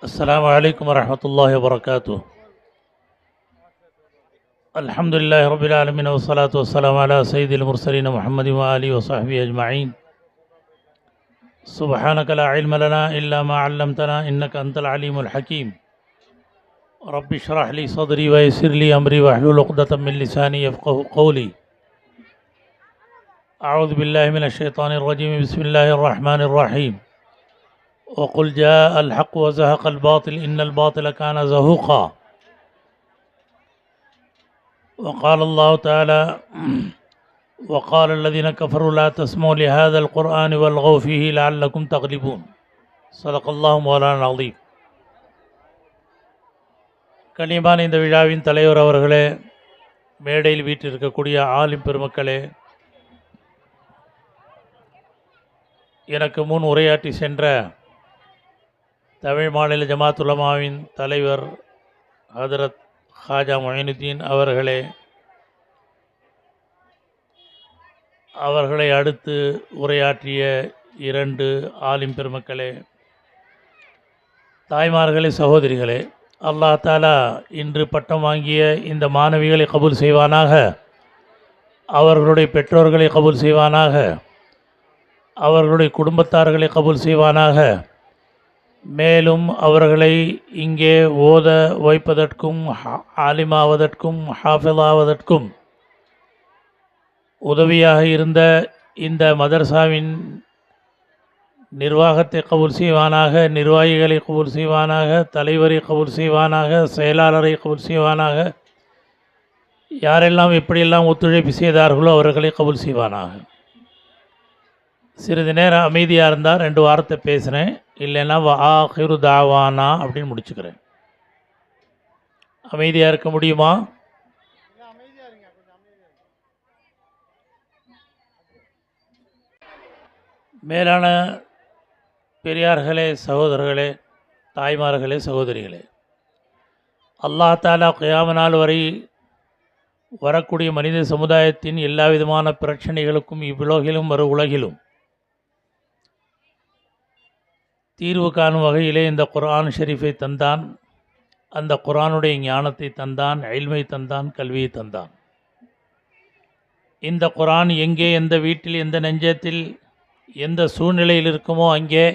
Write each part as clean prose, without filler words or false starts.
السلام عليكم ورحمة الله وبركاته. الحمد لله رب العالمين والصلاة والسلام على سيد المرسلين محمد وآله وصحبه أجمعين. سبحانك لا علم لنا إلا ما علمتنا إنك أنت العليم الحكيم. رب اشرح لي صدري ويسر لي أمري واحلل عقدة من لساني يفقه قولي. أعوذ بالله من الشيطان الرجيم. بسم الله الرحمن الرحيم. وقل جاء الحق وزهق الباطل إن الباطل كان زهوقا. وقال الله تعالى وقال الذين كفروا لا تسمعوا لهذا القرآن والغوا فيه لعلكم تغلبون. صدق الله مولانا العظيم. கண்ணியமான இந்த விழாவின் தலைவர் அவர்களே, மேடையில் வீட்டிருக்கக்கூடிய ஆலிம் பெருமக்களே, எனக்கு முன் உரையாற்றி சென்ற தமிழ் மாநில ஜமாத் உலமாவின் தலைவர் ஹதரத் ஹாஜா மொயினுத்தீன் அவர்களே, அவர்களை அடுத்து உரையாற்றிய இரண்டு ஆலிம் பெருமக்களே, தாய்மார்களே, சகோதரிகளே, அல்லாஹ் தாலா இன்று பட்டம் வாங்கிய இந்த மாணவிகளை கபூல் செய்வானாக, அவர்களுடைய பெற்றோர்களை கபூல் செய்வானாக, அவர்களுடைய குடும்பத்தார்களை கபூல் செய்வானாக. மேலும் அவர்களை இங்கே ஓத வைப்பதற்கும் ஆலிமாவதற்கும் ஹாஃபிலாவதற்கும் உதவியாக இருந்த இந்த மதரசாவின் நிர்வாகத்தை கபூல் செய்வானாக, நிர்வாகிகளை கபூல் செய்வானாக, தலைவரை கபூல் செய்வானாக, செயலாளரை கபூல் செய்வானாக. யாரெல்லாம் எப்படியெல்லாம் ஒத்துழைப்பு செய்தார்களோ அவர்களை கபூல் செய்வானாக. சிறிது நேரம் அமைதியாக இருந்தால் 2 வாரத்தை பேசுகிறேன், இல்லைன்னா ஆஹிரு தாவானா அப்படின்னு முடிச்சுக்கிறேன். அமைதியாக இருக்க முடியுமா? மேலான பெரியார்களே, சகோதரர்களே, தாய்மார்களே, சகோதரிகளே, அல்லாஹ் தாலா கியாமத் நாள் வரை வரக்கூடிய மனித சமுதாயத்தின் எல்லா விதமான பிரச்சனைகளுக்கும் இவ்வுலகிலும் மறு உலகிலும் தீர்வு காணும் வகையிலே இந்த குர்ஆன் ஷரீஃபை தந்தான். அந்த குர்ஆனுடைய ஞானத்தை தந்தான், இல்மை தந்தான், கல்வியை தந்தான். இந்த குர்ஆன் எங்கே, எந்த வீட்டில், எந்த நெஞ்சத்தில், எந்த சூழ்நிலையில் இருக்குமோ அங்கே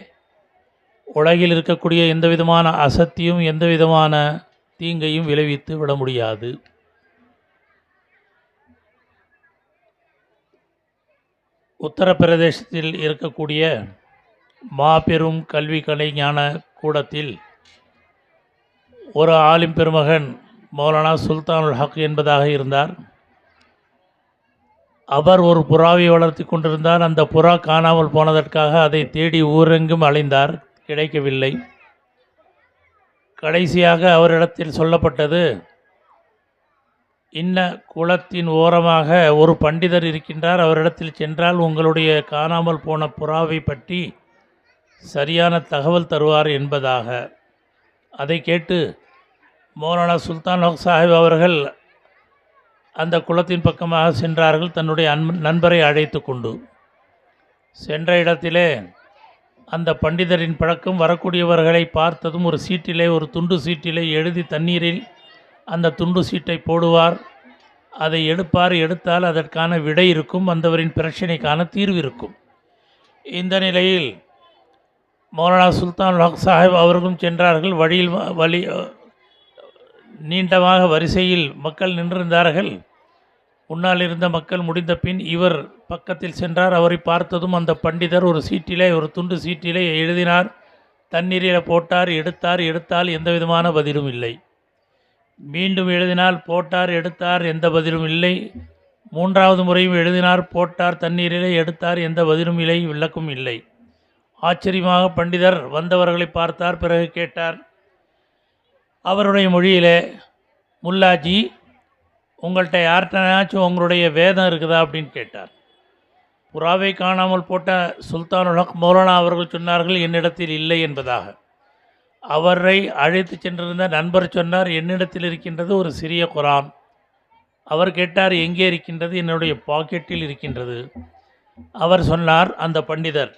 உலகில் இருக்கக்கூடிய எந்த விதமான அசத்தியும் எந்த விதமான தீங்கையும் விளைவித்து விட முடியாது. உத்தரப்பிரதேசத்தில் இருக்கக்கூடிய மாபெரும் கல்வி கலை ஞான கூடத்தில் ஒரு ஆலிம் பெருமகன் மௌலானா சுல்தானுல் ஹக் என்பதாக இருந்தார். அவர் ஒரு புறாவை வளர்த்தி கொண்டிருந்தார். அந்த புறா காணாமல் போனதற்காக அதை தேடி ஊரெங்கும் அலைந்தார், கிடைக்கவில்லை. கடைசியாக அவரிடத்தில் சொல்லப்பட்டது, இன்ன குளத்தின் ஓரமாக ஒரு பண்டிதர் இருக்கின்றார், அவரிடத்தில் சென்றால் உங்களுடைய காணாமல் போன புறாவை பற்றி சரியான தகவல் தருவார் என்பதாக. அதை கேட்டு மௌலானா சுல்தான் ஹக் சாஹிப் அவர்கள் அந்த குளத்தின் பக்கமாக சென்றார்கள், தன்னுடைய நண்பரை அழைத்து கொண்டு. சென்ற இடத்திலே அந்த பண்டிதரின் பழக்கம், வரக்கூடியவர்களை பார்த்ததும் ஒரு சீட்டிலே, ஒரு துண்டு சீட்டிலே எழுதி தண்ணீரில் அந்த துண்டு சீட்டை போடுவார். அதை எடுப்பார். எடுத்தால் அதற்கான விடை இருக்கும், வந்தவரின் பிரச்சனைக்கான தீர்வு இருக்கும். இந்த நிலையில் மௌலானா சுல்தான் ஹக் சாஹிப் அவர்களும் சென்றார்கள். வழி நீண்டமாக வரிசையில் மக்கள் நின்றிருந்தார்கள். முன்னால் இருந்த மக்கள் முடிந்த பின் இவர் பக்கத்தில் சென்றார். அவரை பார்த்ததும் அந்த பண்டிதர் ஒரு சீட்டிலே, ஒரு துண்டு சீட்டிலே எழுதினார். தண்ணீரில் போட்டார், எடுத்தால் எந்த விதமான பதிலும் இல்லை. மீண்டும் எழுதினால், போட்டார், எடுத்தார், எந்த பதிலும் இல்லை. 3வது முறையும் எழுதினார், போட்டார், தண்ணீரிலே எடுத்தார், எந்த பதிலும் இல்லை, விளக்கும் இல்லை. ஆச்சரியமாக பண்டிதர் வந்தவர்களை பார்த்தார். பிறகு கேட்டார் அவருடைய மொழியிலே, முல்லாஜி, உங்கள்கிட்ட யார்கிட்டனாச்சும் உங்களுடைய வேதம் இருக்குதா அப்படின்னு கேட்டார். புறாவை காணாமல் போட்ட சுல்தானுல் ஹக் மௌலானா அவர்கள் சொன்னார்கள், என்னிடத்தில் இல்லை என்பதாக. அவரை அழைத்து சென்றிருந்த நண்பர் சொன்னார், என்னிடத்தில் இருக்கின்றது ஒரு சிறிய குர்ஆன். அவர் கேட்டார், எங்கே இருக்கின்றது? என்னுடைய பாக்கெட்டில் இருக்கின்றது. அவர் சொன்னார், அந்த பண்டிதர்,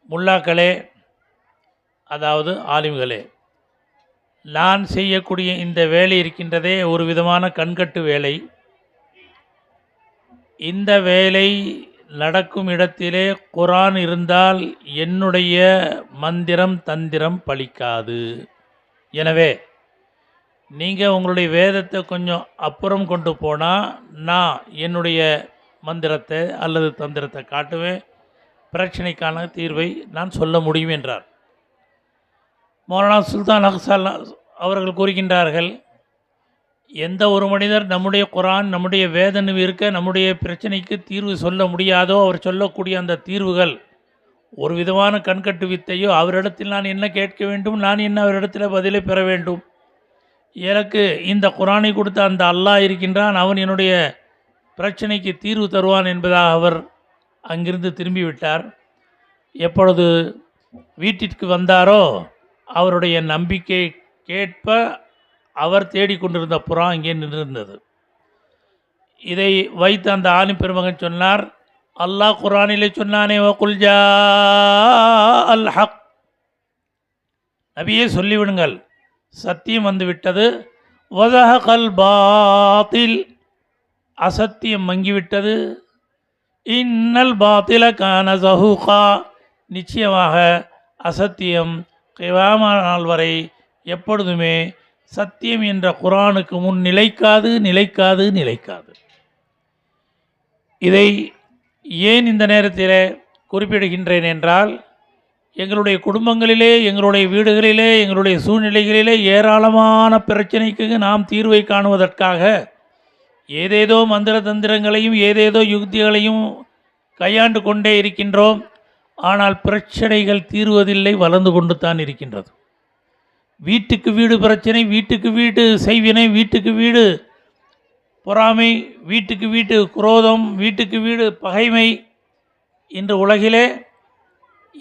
முல்லாக்களே, அதாவது ஆலிம்களே, நான் செய்யக்கூடிய இந்த வேலை இருக்கின்றதே ஒரு விதமான கண்கட்டு வேலை. இந்த வேலை நடக்கும் இடத்திலே குர்ஆன் இருந்தால் என்னுடைய மந்திரம் தந்திரம் பலிக்காது. எனவே நீங்கள் உங்களுடைய வேதத்தை கொஞ்சம் அப்புறம் கொண்டு போனால் நான் என்னுடைய மந்திரத்தை அல்லது தந்திரத்தை காட்டுவேன், பிரச்சனைக்கான தீர்வை நான் சொல்ல முடியும் என்றார். மௌலானா சுல்தான் அஹ்சான் அவர்கள் கூறுகின்றார்கள், எந்த ஒரு மனிதர் நம்முடைய குர்ஆன் நம்முடைய வேதம் இருக்க நம்முடைய பிரச்சனைக்கு தீர்வு சொல்ல முடியாதோ அவர் சொல்லக்கூடிய அந்த தீர்வுகள் ஒரு விதமான கண்கட்டு வித்தையோ, அவரிடத்தில் நான் என்ன கேட்க வேண்டும், நான் என்ன அவரிடத்தில் பதிலை பெற வேண்டும். எனக்கு இந்த குர்ஆனை கொடுத்த அந்த அல்லாஹ் இருக்கின்றான், அவன் என்னுடைய பிரச்சனைக்கு தீர்வு தருவான் என்பதாக அவர் அங்கிருந்து திரும்பிவிட்டார். எப்பொழுது வீட்டிற்கு வந்தாரோ அவருடைய நம்பிக்கை கேட்ப அவர் தேடிக்கொண்டிருந்த புறா இங்கே நின்றிருந்தது. இதை வைத்து அந்த ஆலிம் பெருமகன் சொன்னார், அல்லாஹ் குர்ஆனிலே சொன்னானே, வகுல் ஜா அல் ஹக், நபியே சொல்லிவிடுங்கள் சத்தியம் வந்துவிட்டது, வதஹகல் பாத்தில், அசத்தியம் மங்கிவிட்டது, இன்னல் பாத்தில கான ஜஹூகா, நிச்சயமாக அசத்தியம் கியாம நாள் வரை எப்பொழுதுமே சத்தியம் என்ற குர்ஆனுக்கு முன் நிலைக்காது நிலைக்காது நிலைக்காது. இதை ஏன் இந்த நேரத்தில் குறிப்பிடுகின்றேன் என்றால், எங்களுடைய குடும்பங்களிலே, எங்களுடைய வீடுகளிலே, எங்களுடைய சூழ்நிலைகளிலே ஏராளமான பிரச்சனைக்கு நாம் தீர்வை காணுவதற்காக ஏதேதோ மந்திர தந்திரங்களையும் ஏதேதோ யுக்திகளையும் கையாண்டு கொண்டே இருக்கின்றோம். ஆனால் பிரச்சனைகள் தீர்வதில்லை, வளர்ந்து கொண்டு தான் இருக்கின்றது. வீட்டுக்கு வீடு பிரச்சனை, வீட்டுக்கு வீடு செய்வினை, வீட்டுக்கு வீடு பொறாமை, வீட்டுக்கு வீட்டு குரோதம், வீட்டுக்கு வீடு பகைமை. இன்று உலகிலே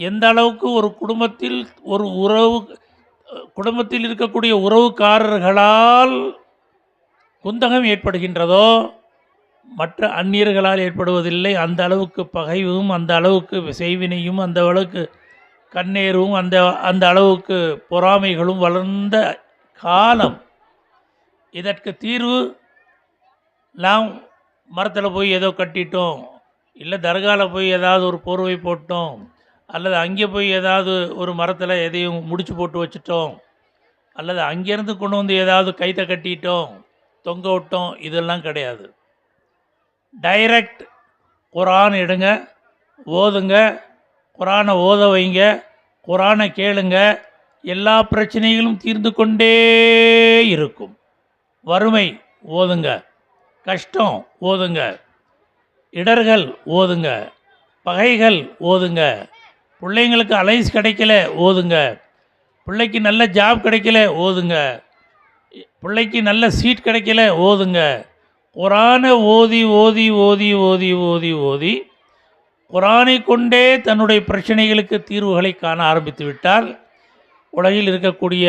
எந்த அளவுக்கு ஒரு குடும்பத்தில் இருக்கக்கூடிய உறவுக்காரர்களால் குந்தகம் ஏற்படுகின்றதோ மற்ற அந்நியர்களால் ஏற்படுவதில்லை. அந்த அளவுக்கு பகைவும், அந்த அளவுக்கு செய்வினையும், அந்த அளவுக்கு கண்ணேரும், அந்த அளவுக்கு பொறாமைகளும் வளர்ந்த காலம். இதற்கு தீர்வு நாம் மரத்தில் போய் ஏதோ கட்டிட்டோம், இல்லை தர்காவில் போய் ஏதாவது ஒரு போர்வை போட்டோம், அல்லது அங்கே போய் ஏதாவது ஒரு மரத்தில் எதையும் முடிச்சு போட்டு வச்சுட்டோம், அல்லது அங்கேருந்து கொண்டு வந்து ஏதாவது கைத்தை கட்டிட்டோம், தொங்க விட்டோம், இதெல்லாம் கிடையாது. டைரக்ட் குர்ஆன் எடுங்க, ஓதுங்க, குர்ஆனை ஓத வைங்க, குர்ஆனை கேளுங்க, எல்லா பிரச்சனைகளும் தீர்ந்து கொண்டே இருக்கும். வறுமை ஓதுங்க, கஷ்டம் ஓதுங்க, இடர்கள் ஓதுங்க, பகைகள் ஓதுங்க, பிள்ளைங்களுக்கு அலைன்ஸ் கிடைக்கல ஓதுங்க, பிள்ளைக்கு நல்ல ஜாப் கிடைக்கல ஓதுங்க, பிள்ளைக்கு நல்ல சீட் கிடைக்கல ஓதுங்க. குர்ஆனை ஓதி ஓதி ஓதி ஓதி ஓதி ஓதி குர்ஆனை கொண்டே தன்னுடைய பிரச்சனைகளுக்கு தீர்வுகளை காண ஆரம்பித்து விட்டால் உலகில் இருக்கக்கூடிய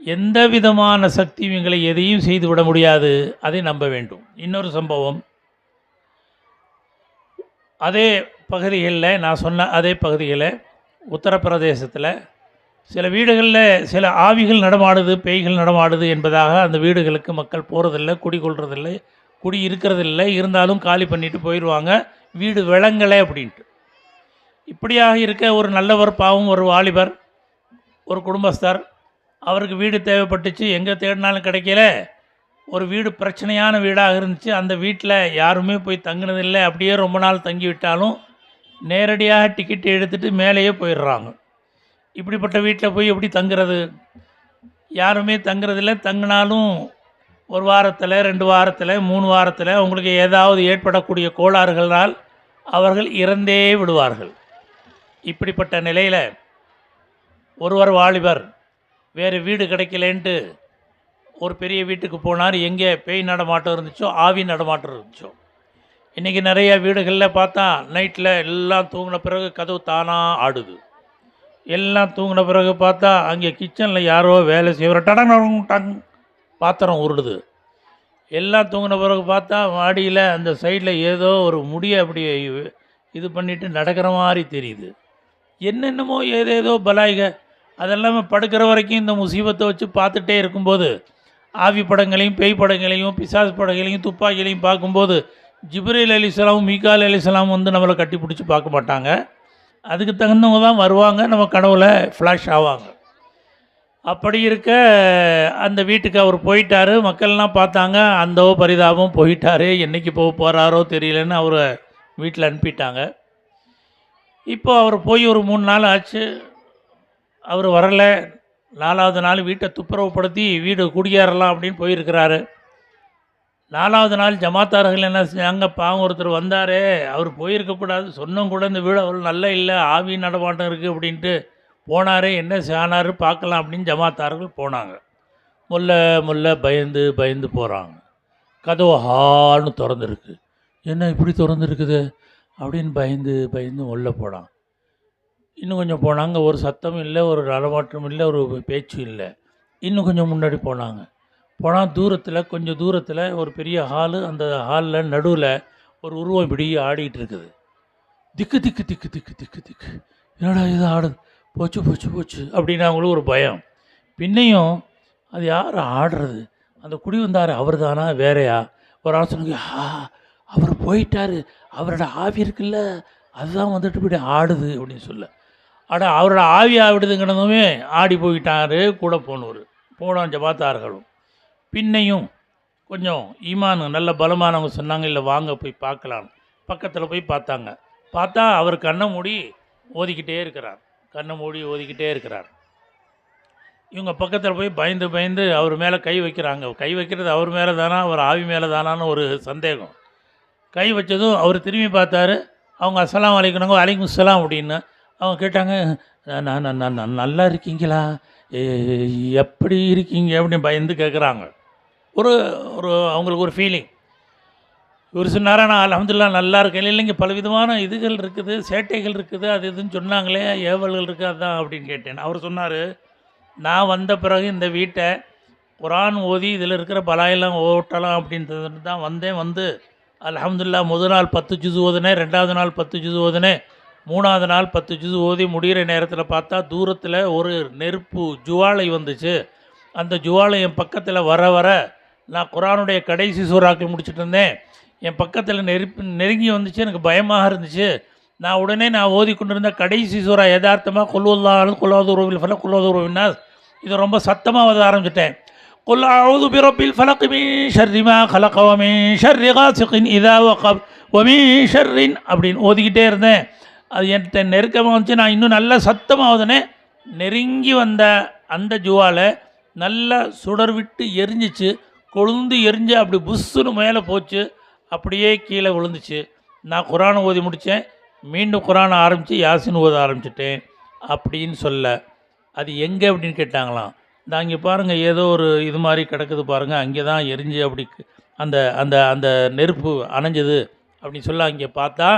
எந்த விதமான சக்தியும் எங்களை எதையும் செய்துவிட முடியாது. அதை நம்ப வேண்டும். இன்னொரு சம்பவம், அதே பகுதிகளில் நான் சொன்ன அதே பகுதிகளில் உத்தரப்பிரதேசத்தில் சில வீடுகளில் சில ஆவிகள் நடமாடுது, பேய்கள் நடமாடுது என்பதாக அந்த வீடுகளுக்கு மக்கள் போகிறதில்லை, குடிக்கொள்றதில்லை, குடி இருக்கிறதில்லை, இருந்தாலும் காலி பண்ணிட்டு போயிடுவாங்க, வீடு விளங்கலை அப்படின்ட்டு. இப்படியாக இருக்க ஒரு நல்லவர், பாவம், ஒரு வாலிபர், ஒரு குடும்பஸ்தர், அவருக்கு வீடு தேவைப்பட்டுச்சு, எங்கே தேடினாலும் கிடைக்கல. ஒரு வீடு பிரச்சனையான வீடாக இருந்துச்சு, அந்த வீட்டில் யாருமே போய் தங்கினதில்லை. அப்படியே ரொம்ப நாள் தங்கிவிட்டாலும் நேரடியாக டிக்கெட் எடுத்துகிட்டு மேலேயே போயிடுறாங்க. இப்படிப்பட்ட வீட்டில் போய் எப்படி தங்குறது? யாருமே தங்குறதில்லை. தங்கினாலும் ஒரு வாரத்தில், 2 வாரத்தில், 3 வாரத்தில் அவங்களுக்கு ஏதாவது ஏற்படக்கூடிய கோளாறுகளால் அவர்கள் இறந்தே விடுவார்கள். இப்படிப்பட்ட நிலையில் ஒருவர் வாலிபர் வேறு வீடு கிடைக்கலேன்ட்டு ஒரு பெரிய வீட்டுக்கு போனார். எங்கே பேய் நடமாட்டம் இருந்துச்சோ, ஆவி நடமாட்டம் இருந்துச்சோ. இன்றைக்கி நிறைய வீடுகளில் பார்த்தா நைட்டில் எல்லாம் தூங்கின பிறகு கதவு தானாக ஆடுது. எல்லாம் தூங்கின பிறகு பார்த்தா அங்கே கிச்சனில் யாரோ வேலை செய்கிற டங் பாத்திரம் உருடுது. எல்லாம் தூங்கின பிறகு பார்த்தா மாடியில் அந்த சைடில் ஏதோ ஒரு முடியை அப்படி இது பண்ணிவிட்டு நடக்கிற மாதிரி தெரியுது. என்னென்னமோ ஏதேதோ பலாய்க அதெல்லாம் படுக்கிற வரைக்கும் இந்த முசீபத்தை வச்சு பார்த்துட்டே இருக்கும்போது ஆவி படங்களையும் பேய் படங்களையும் பிசாஸ் படங்களையும் துப்பாக்கிகளையும் பார்க்கும்போது ஜிப்ரீல் அலைஹிஸ்ஸலாம் மீகாயில் அலைஹிஸ்ஸலாம் வந்து நம்மளை கட்டி பிடிச்சி பார்க்க மாட்டாங்க. அதுக்கு தகுந்தவங்க தான் வருவாங்க, நம்ம கனவுல ஃப்ளாஷ் ஆவாங்க. அப்படி இருக்க அந்த வீட்டுக்கு அவர் போயிட்டார். மக்கள்லாம் பார்த்தாங்க, அந்த பரிதாபம் போயிட்டார், என்றைக்கு போக போகிறாரோ தெரியலன்னு அவரை வீட்டில் அனுப்பிட்டாங்க. இப்போ அவர் போய் ஒரு 3 நாள் ஆச்சு, அவர் வரலை. 4வது நாள் வீட்டை துப்புரவுப்படுத்தி வீடு குடியேறலாம் அப்படின்னு போயிருக்கிறாரு. 4வது நாள் ஜமாத்தார்கள் என்ன செஞ்சாங்க, பாவம் ஒருத்தர் வந்தார், அவர் போயிருக்கக்கூடாது, சொன்னோம் கூட இந்த வீடு அவ்வளோ நல்லா இல்லை, ஆவி நடமாட்டம் இருக்குது அப்படின்ட்டு போனார், என்ன ஆனார் பார்க்கலாம் அப்படின்னு ஜமாத்தார்கள் போனாங்க. முல்ல பயந்து பயந்து போகிறாங்க. கதவு ஹான்னு திறந்துருக்கு. என்ன இப்படி திறந்துருக்குது அப்படின்னு பயந்து பயந்து உள்ளே போனாங்க. இன்னும் கொஞ்சம் போனாங்க, ஒரு சத்தமும் இல்லை, ஒரு நடமாட்டமும் இல்லை, ஒரு பேச்சும் இல்லை. இன்னும் கொஞ்சம் முன்னாடி போனாங்க. போனால் கொஞ்சம் தூரத்தில் ஒரு பெரிய ஹாலு. அந்த ஹாலில் நடுவில் ஒரு உருவம் இப்படி ஆடிட்டு இருக்குது. திக்கு திக்கு திக்கு திக்கு திக்கு திக்கு, என்னடா இது ஆடுது, போச்சு போச்சு போச்சு அப்படின்னு அவங்களுக்கு ஒரு பயம். பின்னையும் அது யார் ஆடுறது, அந்த குடி வந்தார் அவர் தானா வேறையா? ஒரு ஆள் சொன்னாங்க, அவர் போயிட்டார், அவரோட ஆவி இருக்குல்ல அதுதான் வந்துட்டு இப்படி ஆடுது அப்படின்னு சொல்ல. அவரோட ஆவி ஆவிடுதுங்கிறதுமே ஆடி போயிட்டார் கூட போனோம் ஜமாத்தார்களும். பின்னையும் கொஞ்சம் ஈமான் நல்ல பலமானவங்க சொன்னாங்க, இல்லை வாங்க போய் பார்க்கலான்னு. பக்கத்தில் போய் பார்த்தாங்க. பார்த்தா அவர் கண்ணை மூடி ஓதிக்கிட்டே இருக்கிறார். இவங்க பக்கத்தில் போய் பயந்து பயந்து அவர் மேலே கை வைக்கிறாங்க. கை வைக்கிறது அவர் மேலே தானா, அவர் ஆவி மேலே தானான்னு ஒரு சந்தேகம். கை வச்சதும் அவர் திரும்பி பார்த்தாரு. அவங்க அஸ்ஸலாமு அலைக்கும், அலைக்கும் ஸலாம் அப்படின்னு அவங்க கேட்டாங்க, நான் நல்லா இருக்கீங்களா, எப்படி இருக்கீங்க அப்படின்னு பயந்து கேட்குறாங்க. ஒரு அவங்களுக்கு ஒரு ஃபீலிங். இவர் சொன்னாரா, நான் அல்ஹம்துலில்லாஹ் நல்லா இருக்கேன். இல்லைங்க, பலவிதமான இதுகள் இருக்குது, சேட்டைகள் இருக்குது, அது இதுன்னு சொன்னாங்களே, ஏவல்கள் இருக்குது, அதுதான் அப்படின்னு கேட்டேன். அவர் சொன்னார், நான் வந்த பிறகு இந்த வீட்டை குரான் ஓதி இதில் இருக்கிற பலாயெல்லாம் ஓட்டலாம் அப்படின்றது தான் வந்தேன். வந்து அல்ஹம்துலில்லாஹ் முதல் நாள் 10 ஜுஸ் ஓதுனேன், 2வது நாள் 10 ஜுஸ் ஓதுனேன், 3வது நாள் 10 ஜுஸ் ஓதி முடிகிற நேரத்தில் பார்த்தா தூரத்தில் ஒரு நெருப்பு ஜுவாலை வந்துச்சு. அந்த ஜுவாலை என் பக்கத்தில் வர நான் குரானுடைய கடைசி சூறாக்கள் முடிச்சுட்டு இருந்தேன். என் பக்கத்தில் நெருங்கி வந்துச்சு. எனக்கு பயமாக இருந்துச்சு. நான் உடனே ஓதி கொண்டிருந்த கடைசி சூறா யதார்த்தமாக குல்லாதுருவில் ஃபலக் குல்லாதுருவின்னாஸ் இதை ரொம்ப சத்தமாக ஓத ஆரம்பிச்சிட்டேன். குல் அஊது பிரப்பில் ஃபலக் மின் ஷர்ரி மா கலக வ மின் ஷர்ரி காசிகின் இதா வகப் வ மின் ஷர்ரின் அப்படின்னு ஓதிக்கிட்டே இருந்தேன். அது என்கிட்ட நெருக்கமாக வந்துச்சு. நான் இன்னும் நல்ல சத்தமாக ஓதுனேன். நெருங்கி வந்த அந்த ஜுவாலை நல்லா சுடர் விட்டு எரிஞ்சிச்சு. கொழுந்து எரிஞ்சு அப்படி புஷ்ஷுன்னு மேலே போச்சு, அப்படியே கீழே விழுந்துச்சு. நான் குரானை ஓதி முடித்தேன். மீண்டும் குரானை ஆரம்பித்து யாசின் ஓத ஆரம்பிச்சிட்டேன் அப்படின்னு சொல்ல. அது எங்கே அப்படின்னு கேட்டாங்களாம். நான் இங்கே பாருங்கள், ஏதோ ஒரு இது மாதிரி கிடக்குது பாருங்கள், அங்கே தான் எரிஞ்சு அப்படி அந்த அந்த அந்த நெருப்பு அணைஞ்சது அப்படின்னு சொல்ல. அங்கே பார்த்தா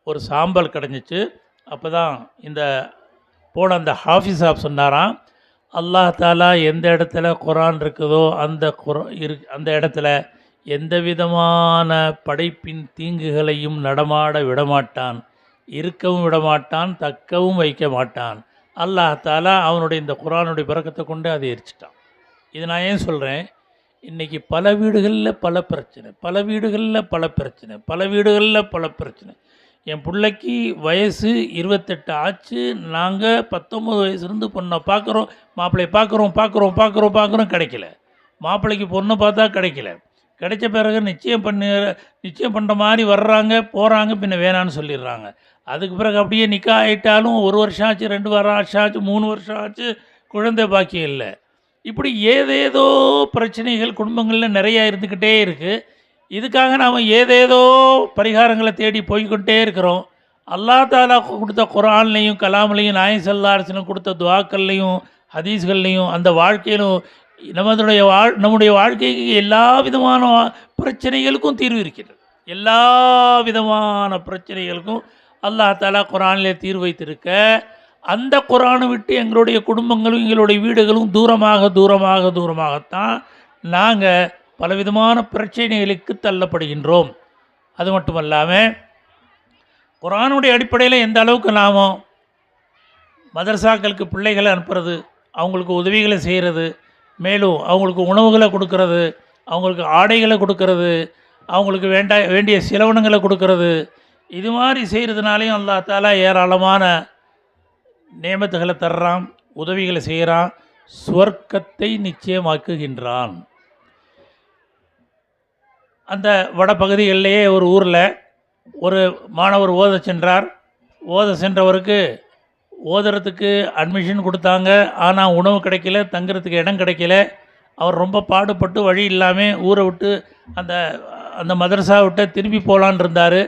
ஒரு சாம்பல் கிடஞ்சிச்சு. அப்போ தான் போன அந்த ஹாஃபிஸ் சாப் சொன்னாராம், அல்லாஹ் தாலா எந்த இடத்துல குரான் இருக்குதோ அந்த இடத்துல எந்த விதமான படைப்பின் தீங்குகளையும் நடமாட விடமாட்டான், இருக்கவும் விடமாட்டான், தக்கவும் வைக்க மாட்டான். அல்லாஹ் தாலா அவனுடைய இந்த குரானுடைய பரக்கத்தை கொண்டு அதை எரிச்சிட்டான். இது நான் ஏன் சொல்கிறேன், இன்றைக்கி பல வீடுகளில் பல பிரச்சனை. என் பிள்ளைக்கு வயசு 28 ஆச்சு. நாங்கள் 19 வயசுலேருந்து பொண்ணை பார்க்குறோம், மாப்பிள்ளையை பார்க்குறோம், கிடைக்கல. மாப்பிள்ளைக்கு பொண்ணை பார்த்தா கிடைக்கல. கிடைச்ச பிறகு நிச்சயம் பண்ணுற மாதிரி வர்றாங்க, போகிறாங்க, பின்ன வேணான்னு சொல்லிடுறாங்க. அதுக்கு பிறகு அப்படியே நிக்கா ஆகிட்டாலும் 1 வருஷம் ஆச்சு, 2 வருஷம் ஆச்சு, 3 வருஷம் ஆச்சு, குழந்தை பாக்கியம் இல்லை. இப்படி ஏதேதோ பிரச்சனைகள் குடும்பங்களில் நிறையா இருந்துக்கிட்டே இருக்குது. இதுக்காக நாம் ஏதேதோ பரிகாரங்களை தேடி போய்கிட்டே இருக்கிறோம். அல்லாஹ் தாலா கொடுத்த குரான்லையும் கலாம்லையும் நாயகம் ஸல்லல்லாஹு அலைஹி வஸல்லம் கொடுத்த துஆக்கள்லையும் ஹதீஸ்கள்லையும் அந்த வாழ்க்கையிலும் நம்முடைய வாழ்க்கைக்கு எல்லா விதமான பிரச்சனைகளுக்கும் தீர்வு இருக்கிறது. எல்லா விதமான பிரச்சனைகளுக்கும் அல்லாஹ் தாலா குரானிலே தீர்வு வைத்திருக்க, அந்த குரானை விட்டு எங்களுடைய குடும்பங்களும் எங்களுடைய வீடுகளும் தூரமாகத்தான் நாங்கள் பலவிதமான பிரச்சனைகளுக்கு தள்ளப்படுகின்றோம். அது மட்டுமல்லாமல் குரானுடைய அடிப்படையில் எந்த அளவுக்கு நாம் மதரசாக்களுக்கு பிள்ளைகளை அனுப்புறது, அவங்களுக்கு உதவிகளை செய்கிறது, மேலும் அவங்களுக்கு உணவுகளை கொடுக்கறது, அவங்களுக்கு ஆடைகளை கொடுக்கறது, அவங்களுக்கு வேண்டிய செலவினங்களை கொடுக்கறது, இது மாதிரி செய்கிறதுனாலையும் அல்லாஹ் தஆலா ஏராளமான நேமத்துகளை தர்றான், உதவிகளை செய்கிறான், சுவர்க்கத்தை நிச்சயமாக்குகின்றான். அந்த வடபகுதிகளிலேயே ஒரு ஊரில் ஒரு மாணவர் ஓத சென்றார். ஓத சென்றவருக்கு ஓதுறதுக்கு அட்மிஷன் கொடுத்தாங்க. ஆனால் உணவு கிடைக்கல, தங்குறதுக்கு இடம் கிடைக்கல. அவர் ரொம்ப பாடுபட்டு வழி இல்லாமல் ஊரை விட்டு அந்த அந்த மதரசா விட்டு திரும்பி போகலான் இருந்தார்.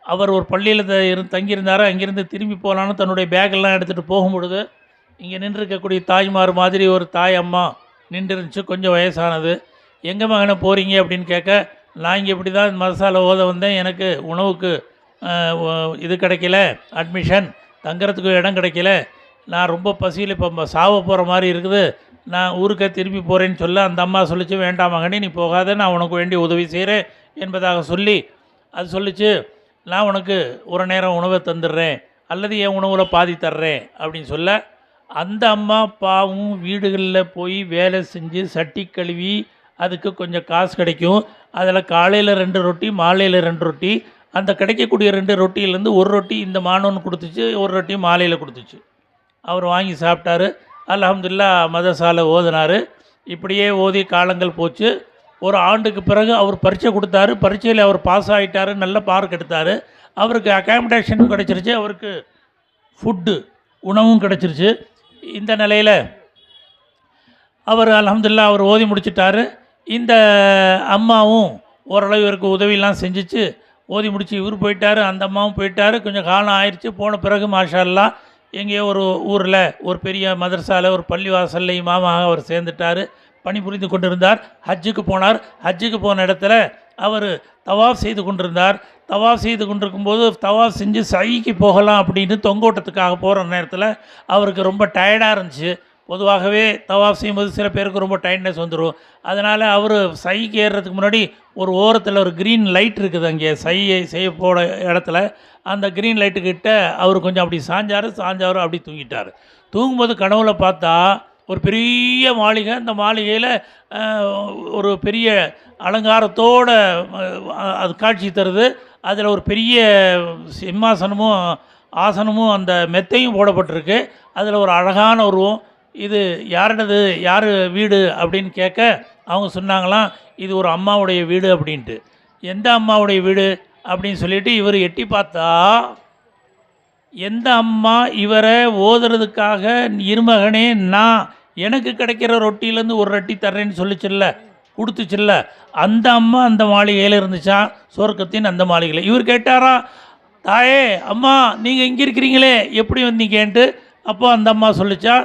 அவர் ஒரு பள்ளியில் தங்கியிருந்தார். அங்கேருந்து திரும்பி போகலான்னு தன்னுடைய பேக்கெல்லாம் எடுத்துகிட்டு போகும்பொழுது இங்கே நின்றுருக்கக்கூடிய தாய்மார் மாதிரி ஒரு தாய் அம்மா நின்று இருந்துச்சு. கொஞ்சம் வயசானது. எங்கே மகனை போகிறீங்க அப்படின்னு கேட்க, நான் இங்கே இப்படி தான் மதரசாவில் ஓத வந்தேன், எனக்கு உணவுக்கு இது கிடைக்கல, அட்மிஷன் தங்குறதுக்கு இடம் கிடைக்கல, நான் ரொம்ப பசியில் இப்போ சாவ போகிற மாதிரி இருக்குது, நான் ஊருக்கே திரும்பி போகிறேன்னு சொல்ல அந்த அம்மா சொல்லிச்சு, வேண்டாம் மகனே நீ போகாத, நான் உனக்கு வேண்டிய உதவி செய்கிறேன் என்பதாக சொல்லி அது சொல்லிச்சு, நான் உனக்கு ஒரு நேரம் உணவை தந்துடுறேன் அல்லது என் உணவில் பாதி தர்றேன் அப்படின்னு சொல்ல, அந்த அம்மா பாவும் வீடுகளில் போய் வேலை செஞ்சு சட்டி கழுவி அதுக்கு கொஞ்சம் காசு கிடைக்கும். அதில் காலையில் 2 ரொட்டி, மாலையில் 2 ரொட்டி, அந்த கிடைக்கக்கூடிய 2 ரொட்டியிலேருந்து ஒரு ரொட்டி இந்த மாணவன் கொடுத்துச்சு, ஒரு ரொட்டி மாலையில் கொடுத்துச்சு. அவர் வாங்கி சாப்பிட்டாரு. அல்ஹம்துலில்லாஹ் மதரசால ஓதினார். இப்படியே ஓதி காலங்கள் போச்சு. ஒரு ஆண்டுக்கு பிறகு அவர் பரீட்சை கொடுத்தாரு. பரீட்சையில் அவர் பாஸ் ஆகிட்டார், நல்ல மார்க் எடுத்தார். அவருக்கு அகாமடேஷனும் கிடச்சிருச்சு, அவருக்கு ஃபுட்டு உணவும் கிடச்சிருச்சு. இந்த நிலையில் அவர் அல்ஹம்துலில்லாஹ் அவர் ஓதி முடிச்சிட்டாரு. இந்த அம்மாவும் ஓரளவு இவருக்கு உதவியெல்லாம் செஞ்சிச்சு. ஓதி முடிச்சு இவர் போயிட்டார், அந்த அம்மாவும் போயிட்டார். கொஞ்சம் காலம் ஆயிடுச்சு. போன பிறகு மாஷா அல்லாஹ் எங்கேயோ ஒரு ஊரில் ஒரு பெரிய மதரசாவில் ஒரு பள்ளிவாசல்ல இமாமாக அவர் சேர்ந்துட்டார். பணிபுரிந்து கொண்டிருந்தார். ஹஜ்ஜுக்கு போனார். ஹஜ்ஜுக்கு போன இடத்துல அவர் தவாஃப் செய்து கொண்டிருந்தார். தவாஃப் செய்து கொண்டிருக்கும்போது தவாஃப் செஞ்சு சைக்கு போகலாம் அப்படின்னு தொங்கோட்டத்துக்காக போகிற நேரத்தில் அவருக்கு ரொம்ப டயர்டாக இருந்துச்சு. பொதுவாகவே தவாஃப் செய்யும்போது சில பேருக்கு ரொம்ப டயர்ட்னஸ் வந்துடும். அதனால் அவர் சைக்கு ஏறுறதுக்கு முன்னாடி ஒரு ஓரத்தில் ஒரு க்ரீன் லைட் இருக்குது, அங்கே செய்ய போட இடத்துல அந்த க்ரீன் லைட்டுக்கிட்ட அவர் கொஞ்சம் அப்படி சாஞ்சார் அப்படி தூங்கிட்டார். தூங்கும்போது கனவுல பார்த்தா ஒரு பெரிய மாளிகை. அந்த மாளிகையில் ஒரு பெரிய அலங்காரத்தோடு அது காட்சி தருது. அதில் ஒரு பெரிய சிம்மாசனமும் ஆசனமும் அந்த மெத்தையும் போடப்பட்டிருக்கு. அதில் ஒரு அழகான உருவம். இது யாருனது, யார் வீடு அப்படின்னு கேட்க அவங்க சொன்னாங்களாம், இது ஒரு அம்மாவுடைய வீடு அப்படின்ட்டு. எந்த அம்மாவுடைய வீடு அப்படின்னு சொல்லிட்டு இவர் எட்டி பார்த்தா, எந்த அம்மா இவரை ஓதுறதுக்காக இருமகனே நான் எனக்கு கிடைக்கிற ரொட்டியிலேருந்து ஒரு ரொட்டி தர்றேன்னு சொல்லிச்சில்ல, கொடுத்துச்சில்ல, அந்த அம்மா அந்த மாளிகையில் இருந்துச்சான், சொர்க்கத்தின் அந்த மாளிகையில். இவர் கேட்டாரா, தாயே அம்மா நீங்கள் இங்கே இருக்கிறீங்களே எப்படி வந்தீங்கன்ட்டு. அப்போ அந்த அம்மா சொல்லிச்சா,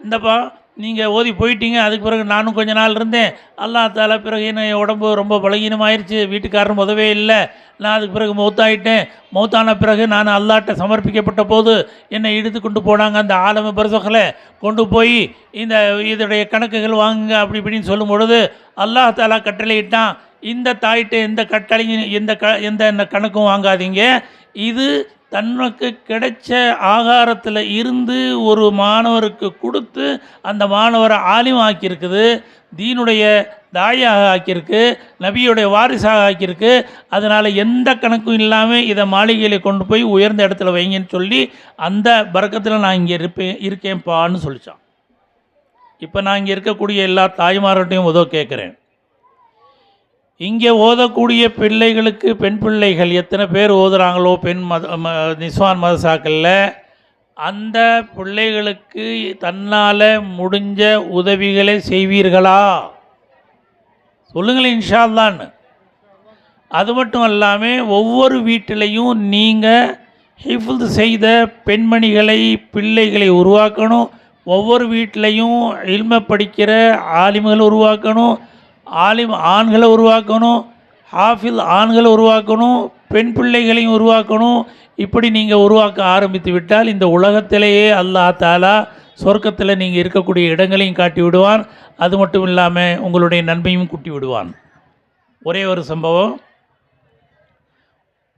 இந்தப்பா நீங்கள் ஓதி போயிட்டீங்க, அதுக்கு பிறகு நானும் கொஞ்ச நாள் இருந்தேன், அல்லாஹ் தஆலா பிறகு என் உடம்பு ரொம்ப பலகீனமாயிருச்சு, வீட்டுக்காரரும் உதவே இல்லை, நான் அதுக்கு பிறகு மௌத்தாயிட்டேன். மௌத்தான பிறகு நான் அல்லாஹ்ட்ட சமர்ப்பிக்கப்பட்ட போது என்னை இழுத்து கொண்டு போனாங்க அந்த ஆலம பர்சகில் கொண்டு போய் இதோடைய கணக்குகள் வாங்குங்க அப்படி இப்படின்னு சொல்லும் பொழுது அல்லாஹ் தஆலா கட்டளையிட்டான், இந்த தாயிட்ட எந்த கட்டளையும் எந்த கணக்கும் வாங்காதீங்க, இது தனக்கு கிடைச்ச ஆகாரத்தில் இருந்து ஒரு மாணவருக்கு கொடுத்து அந்த மாணவரை ஆலிம் ஆக்கியிருக்குது, தீனுடைய தாயாக ஆக்கியிருக்கு, நபியுடைய வாரிசாக ஆக்கியிருக்கு. அதனால் எந்த கணக்கும் இல்லாமல் இதை மாளிகையில் கொண்டு போய் உயர்ந்த இடத்துல வைங்கன்னு சொல்லி அந்த பரக்கத்தில் நான் இங்கே இருக்கேன்ப்பான்னு சொல்லித்தான். இப்போ நான் இங்கே இருக்கக்கூடிய எல்லா தாய்மார்கிட்டையும் உதவ கேட்குறேன். இங்கே ஓதக்கூடிய பிள்ளைகளுக்கு, பெண் பிள்ளைகள் எத்தனை பேர் ஓதுறாங்களோ நிஸ்வான் மதரசாக்களில், அந்த பிள்ளைகளுக்கு தன்னால் முடிஞ்ச உதவிகளை செய்வீர்களா? சொல்லுங்களேன் இன்ஷா அல்லாஹ்னு. அது மட்டும் இல்லாமல் ஒவ்வொரு வீட்டிலையும் நீங்கள் ஹிஃப்து செய்த பெண்மணிகளை, பிள்ளைகளை உருவாக்கணும். ஒவ்வொரு வீட்டிலையும் இல்ம படிக்கிற ஆலிம்களை உருவாக்கணும். ஆலிம் ஆண்களை உருவாக்கணும், ஹாஃபில் ஆண்களை உருவாக்கணும், பெண் பிள்ளைகளையும் உருவாக்கணும். இப்படி நீங்கள் உருவாக்க ஆரம்பித்து விட்டால் இந்த உலகத்திலேயே அல்லாஹ் தஆலா சொர்க்கத்தில் நீங்கள் இருக்கக்கூடிய இடங்களையும் காட்டி விடுவான். அது மட்டும் இல்லாமல் உங்களுடைய நன்மையும் கூட்டி விடுவான். ஒரே ஒரு சம்பவம்.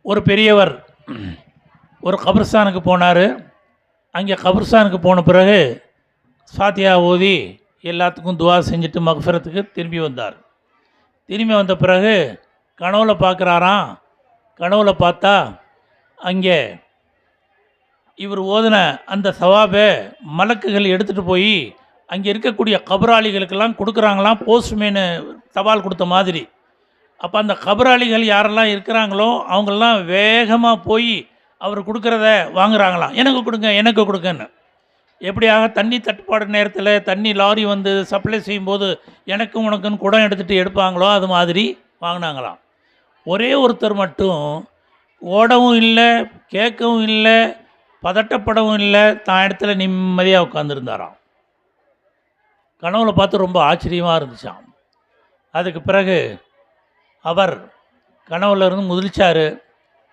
ஒரு பெரியவர் ஒரு கபர்ஸ்தானுக்கு போனார். அங்கே கபர்ஸ்தானுக்கு போன பிறகு ஃபாத்தியா ஓதி எல்லாத்துக்கும் துவா செஞ்சுட்டு மக்ஃபிரத்துக்கு திரும்பி வந்தார். திரும்பி வந்த பிறகு கனவுல பார்க்குறாராம். கனவுல பார்த்தா அங்கே இவர் ஓதின அந்த சவாபை மலக்குகள் எடுத்துகிட்டு போய் அங்கே இருக்கக்கூடிய கபராளிகளுக்கெல்லாம் கொடுக்குறாங்களாம், போஸ்ட்மேனு தபால் கொடுத்த மாதிரி. அப்போ அந்த கபராளிகள் யாரெல்லாம் இருக்கிறாங்களோ அவங்கெல்லாம் வேகமாக போய் அவர் கொடுக்குறத வாங்குறாங்களாம், எனக்கு கொடுங்க எனக்கு கொடுங்கன்னு. எப்படியாக தண்ணி தட்டுப்பாடு நேரத்தில் தண்ணி லாரி வந்து சப்ளை செய்யும்போது எனக்கும் உனக்குன்னு குடம் எடுத்துகிட்டு எடுப்பாங்களோ அது மாதிரி வாங்கினாங்களாம். ஒரே ஒருத்தர் மட்டும் ஓடவும் இல்லை, கேட்கவும் இல்லை, பதட்டப்படவும் இல்லை, தான் இடத்துல நிம்மதியாக உட்காந்துருந்தாராம். கனவுல பார்த்து ரொம்ப ஆச்சரியமாக இருந்துச்சான். அதுக்கு பிறகு அவர் கனவுல இருந்து முழிச்சார்.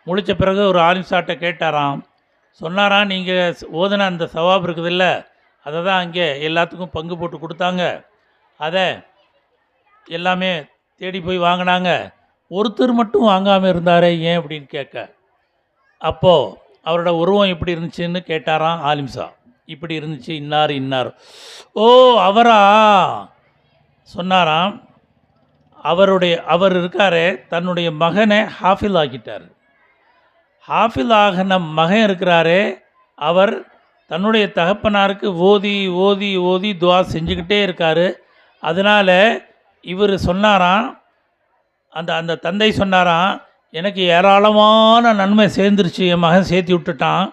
முழித்த பிறகு ஒரு ஆலிம்சாட்டை கேட்டாராம். சொன்னாராம், நீங்கள் ஓதுன அந்த சவாப் இருக்குதில்ல, அதை தான் அங்கே எல்லாத்துக்கும் பங்கு போட்டு கொடுத்தாங்க, அதை எல்லாமே தேடி போய் வாங்கினாங்க, ஒருத்தர் மட்டும் வாங்காமல் இருந்தாரே ஏன் அப்படின்னு கேட்க, அப்போது அவரோட உருவம் எப்படி இருந்துச்சுன்னு கேட்டாராம் ஆலிம்சா. இப்படி இருந்துச்சு, இன்னார் இன்னார். ஓ அவரா சொன்னாராம். அவர் இருக்காரே, தன்னுடைய மகனை ஹாஃபில் ஆக்கிட்டார். ஹாஃபில் ஆகின மகன் இருக்கிறாரே, அவர் தன்னுடைய தகப்பனாருக்கு ஓதி ஓதி ஓதி துவா செஞ்சுக்கிட்டே இருக்கார். அதனால் இவர் சொன்னாராம், அந்த தந்தை சொன்னாராம், எனக்கு ஏராளமான நன்மை சேர்ந்துருச்சு, என் மகன் சேர்த்து விட்டுட்டான்,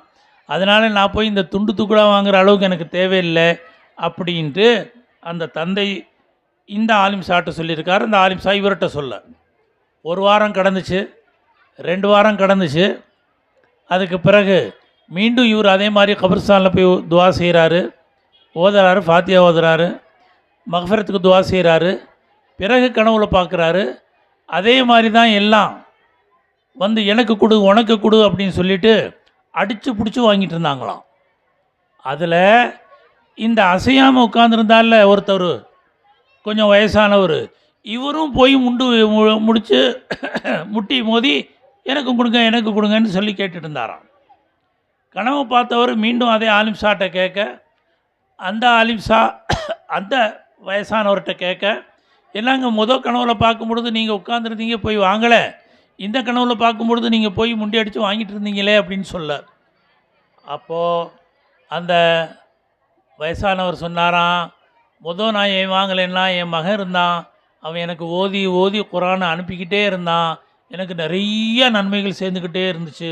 அதனால் நான் போய் இந்த துண்டு துக்குடாக வாங்குகிற அளவுக்கு எனக்கு தேவையில்லை அப்படின்ட்டு அந்த தந்தை இந்த ஆலிம்சாட்ட சொல்லியிருக்கார். அந்த ஆலிம்சா இவர்கிட்ட சொல்ல. ஒரு வாரம் கடந்துச்சு, 2 வாரம் கடந்துச்சு. அதுக்கு பிறகு மீண்டும் இவர் அதே மாதிரி கபர்ஸ்தானில் போய் துவா செய்கிறாரு, ஓதுறாரு, ஃபாத்தியா ஓதுறாரு, மக்ஃபிரத்துக்கு துவா செய்கிறாரு. பிறகு கனவுல பார்க்குறாரு, அதே மாதிரி தான் எல்லாம் வந்து எனக்கு கொடு உனக்கு கொடு அப்படின்னு சொல்லிட்டு அடித்து பிடிச்சி வாங்கிட்டு இருந்தாங்களாம். அதில் இந்த அசையாமல் உட்காந்துருந்தால ஒருத்தர் கொஞ்சம் வயசானவர், இவரும் போய் முடித்து முட்டி மோதி எனக்கு கொடுங்க எனக்கு கொடுங்கன்னு சொல்லி கேட்டுட்டு இருந்தாராம். கனவு பார்த்தவர் மீண்டும் அதே ஆலிம்சாட்ட கேட்க, அந்த ஆலிம்சா அந்த வயசானவர்கிட்ட கேட்க, என்னங்க கனவுல பார்க்கும்பொழுது நீங்கள் உட்காந்துருந்தீங்க போய் வாங்கலை, இந்த கனவுல பார்க்கும்பொழுது நீங்கள் போய் முண்டி அடித்து வாங்கிட்டு இருந்தீங்களே அப்படின்னு சொல்ல. அப்போது அந்த வயசானவர் சொன்னாராம், நான் ஏன் வாங்கலைன்னா என் மகன் இருந்தான், அவன் எனக்கு ஓதி ஓதி குரானை அனுப்பிக்கிட்டே இருந்தான், எனக்கு நிறைய நன்மைகள் சேர்ந்துக்கிட்டே இருந்துச்சு.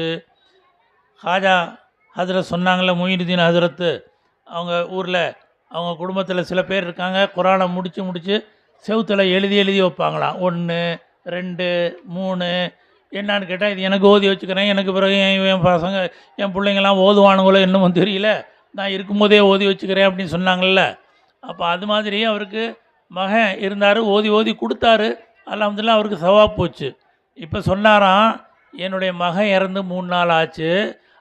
ஹாஜா ஹஜரத் சொன்னாங்களே, மொய்னுதீன் ஹஜரத்து, அவங்க ஊரில் அவங்க குடும்பத்தில் சில பேர் இருக்காங்க, குரானை முடித்து செவுத்தில் எழுதி வைப்பாங்களாம், 1 2 3 என்னான்னு கேட்டால், இது எனக்கு ஓதி வச்சுக்கிறேன், எனக்கு பிறகு என் பசங்க என் பிள்ளைங்கள்லாம் ஓதுவானுங்களோ என்னமோ தெரியல, நான் இருக்கும்போதே ஓதி வச்சுக்கிறேன் அப்படின்னு சொன்னாங்கள்ல. அப்போ அது மாதிரி அவருக்கு மகன் இருந்தார், ஓதி ஓதி கொடுத்தாரு, அல்ஹம்துலில்லாஹ் அவருக்கு சவாப் போச்சு. இப்போ சொன்னாராம், என்னுடைய மகன் இறந்து 3 நாள் ஆச்சு,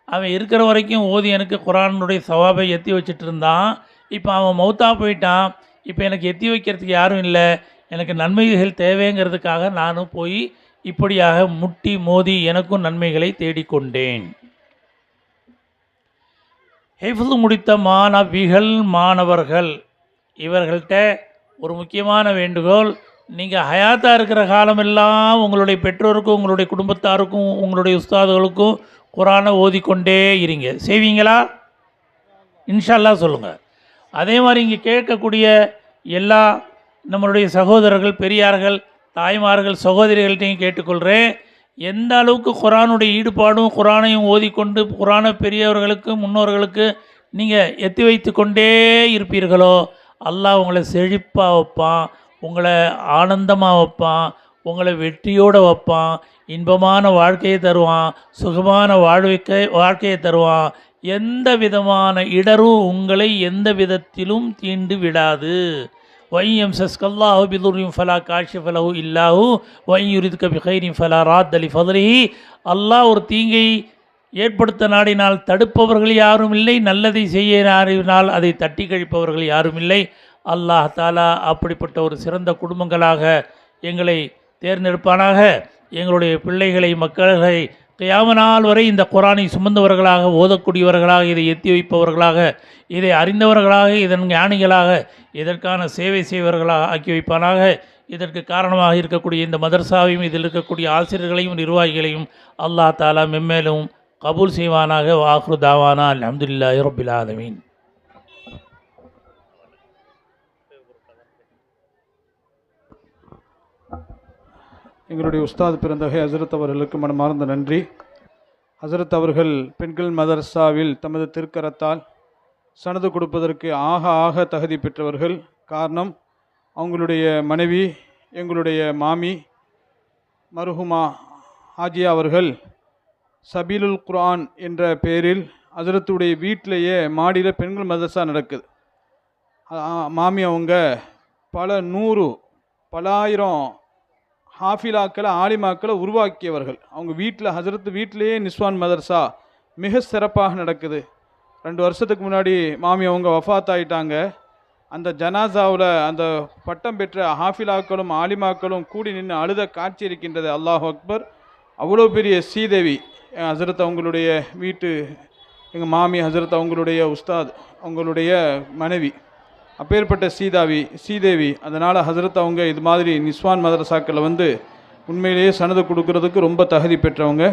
அவன் இருக்கிற வரைக்கும் ஓதி எனக்கு குரானுடைய சவாபை எத்தி வச்சுட்டு இருந்தான், இப்போ அவன் மௌத்தா போயிட்டான், இப்போ எனக்கு எத்தி வைக்கிறதுக்கு யாரும் இல்லை, எனக்கு நன்மைகள் தேவைங்கிறதுக்காக நானும் போய் இப்படியாக முட்டி மோதி எனக்கும் நன்மைகளை தேடிக்கொண்டேன். ஹிஃப்ஸ் முடித்த மாணவர்கள் இவர்கள்ட்ட ஒரு முக்கியமான வேண்டுகோள், நீங்கள் ஹயாத்தாக இருக்கிற காலமெல்லாம் உங்களுடைய பெற்றோருக்கும் உங்களுடைய குடும்பத்தாருக்கும் உங்களுடைய உஸ்தாதுகளுக்கும் குரானை ஓதிக்கொண்டே இருங்க. செய்வீங்களா? இன்ஷா அல்லாஹ் சொல்லுங்கள். அதே மாதிரி இங்கே கேட்கக்கூடிய எல்லா நம்மளுடைய சகோதரர்கள், பெரியார்கள், தாய்மார்கள், சகோதரிகள்கிட்டையும் கேட்டுக்கொள்கிறேன், எந்த அளவுக்கு குரானுடைய ஈடுபாடும் குரானையும் ஓதிக்கொண்டு குரானை பெரியவர்களுக்கு முன்னோர்களுக்கு நீங்கள் எத்தி வைத்து கொண்டே இருப்பீர்களோ, அல்லாஹ் உங்களை செழிப்பாக வைப்பான், உங்களை ஆனந்தமாக வைப்பான், உங்களை வெற்றியோடு வைப்பான், இன்பமான வாழ்க்கையை தருவான், சுகமான வாழ்க்கையை தருவான். எந்த விதமான இடரும் உங்களை எந்த விதத்திலும் தீண்டு விடாது. வையம் சஸ்கல்லாஹு பிதுர்ரின் ஃபலா காஷிஃப லஹு இல்லாஹு வையுரிதுக பிகைரின் ஃபலா ராத்தலி ஃபதுலிஹி. அல்லாஹ் ஒரு தீங்கை ஏற்படுத்த நாடினால் தடுப்பவர்கள் யாரும் இல்லை, நல்லதை செய்ய நாடினால் அதை தட்டி கழிப்பவர்கள் யாரும் இல்லை. அல்லாஹ் தாலா அப்படிப்பட்ட ஒரு சிறந்த குடும்பங்களாக எங்களை தேர்ந்தெடுப்பானாக. எங்களுடைய பிள்ளைகளை, மக்களை கியாம நாள் வரை இந்த குரானை சுமந்தவர்களாக, ஓதக்கூடியவர்களாக, இதை எத்தி வைப்பவர்களாக, இதை அறிந்தவர்களாக, இதன் ஞானிகளாக, இதற்கான சேவை செய்வர்களாக ஆக்கி வைப்பானாக. இதற்கு காரணமாக இருக்கக்கூடிய இந்த மதர்சாவையும் இதில் இருக்கக்கூடிய ஆசிரியர்களையும் நிர்வாகிகளையும் அல்லாஹ் தாலா மெம்மேலும் கபூல் செய்வானாக. வாஹ்ரு தாவானா அல்ஹம்துலில்லாஹி ரப்பில் ஆலமீன். எங்களுடைய உஸ்தாத் பிறந்தகை ஹசரத் அவர்களுக்கு மனமார்ந்த நன்றி. ஹசரத் அவர்கள் பெண்கள் மதர்சாவில் தமது திருக்கரத்தால் சனது கொடுப்பதற்கு ஆக தகுதி பெற்றவர்கள். காரணம், அவங்களுடைய மனைவி எங்களுடைய மாமி மருஹுமா ஹாஜியா அவர்கள் சபீலுல் குர்ஆன் என்ற பெயரில் ஹசரத்துடைய வீட்டிலேயே மாடியில் பெண்கள் மதர்சா நடக்குது. மாமி அவங்க பல ஆயிரம் ஹாஃபிலாக்களை ஆலிமாக்களை உருவாக்கியவர்கள். அவங்க வீட்டில் ஹசரத்து வீட்டிலேயே நிஸ்வான் மதர்சா மிக சிறப்பாக நடக்குது. 2 வருஷத்துக்கு முன்னாடி மாமி அவங்க வஃபாத் ஆகிட்டாங்க. அந்த ஜனாசாவில் அந்த பட்டம் பெற்ற ஹாஃபிலாக்களும் ஆலிமாக்களும் கூடி நின்று அழுத காட்சி இருக்கின்றது. அல்லாஹ் அக்பர். அவ்வளோ பெரிய சீதேவி ஹசரத் அவங்களுடைய வீட்டு எங்கள் மாமி ஹசரத் அவங்களுடைய உஸ்தாத் அவங்களுடைய மனைவி அப்பேற்பட்ட சீதேவி. அதனால் ஹசரத் அவங்க இது மாதிரி நிஸ்வான் மதரசாக்களை உண்மையிலேயே சனது கொடுக்கறதுக்கு ரொம்ப தகுதி பெற்றவங்க.